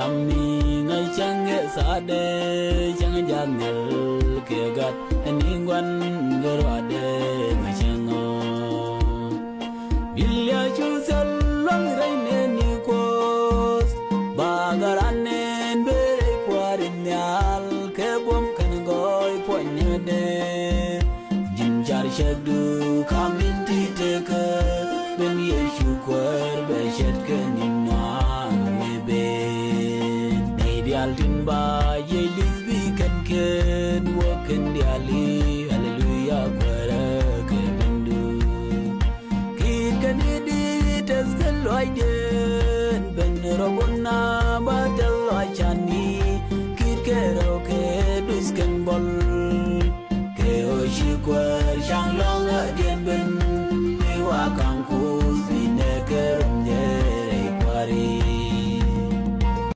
Ami ngay chẳng nghe xa đê chẳng chẳng ngờ kia gắt anh quan gỡ ra đê ngay chẳng ngờ Bilia chu sel long ray ne ni kos bagaran en bere kwarinyal ke bom kan goy ponya de jin jar shadu kamin ti te ke ben ye chu kwar be shet ke ni ma be ideal tin ba ye lisbi kan ken walk in the alley hallelujah kwara ke bendu kid kan edit as the loiden ben robona batel chani kid kero ke dus kan bol ke o shi kwar shang long a dien ben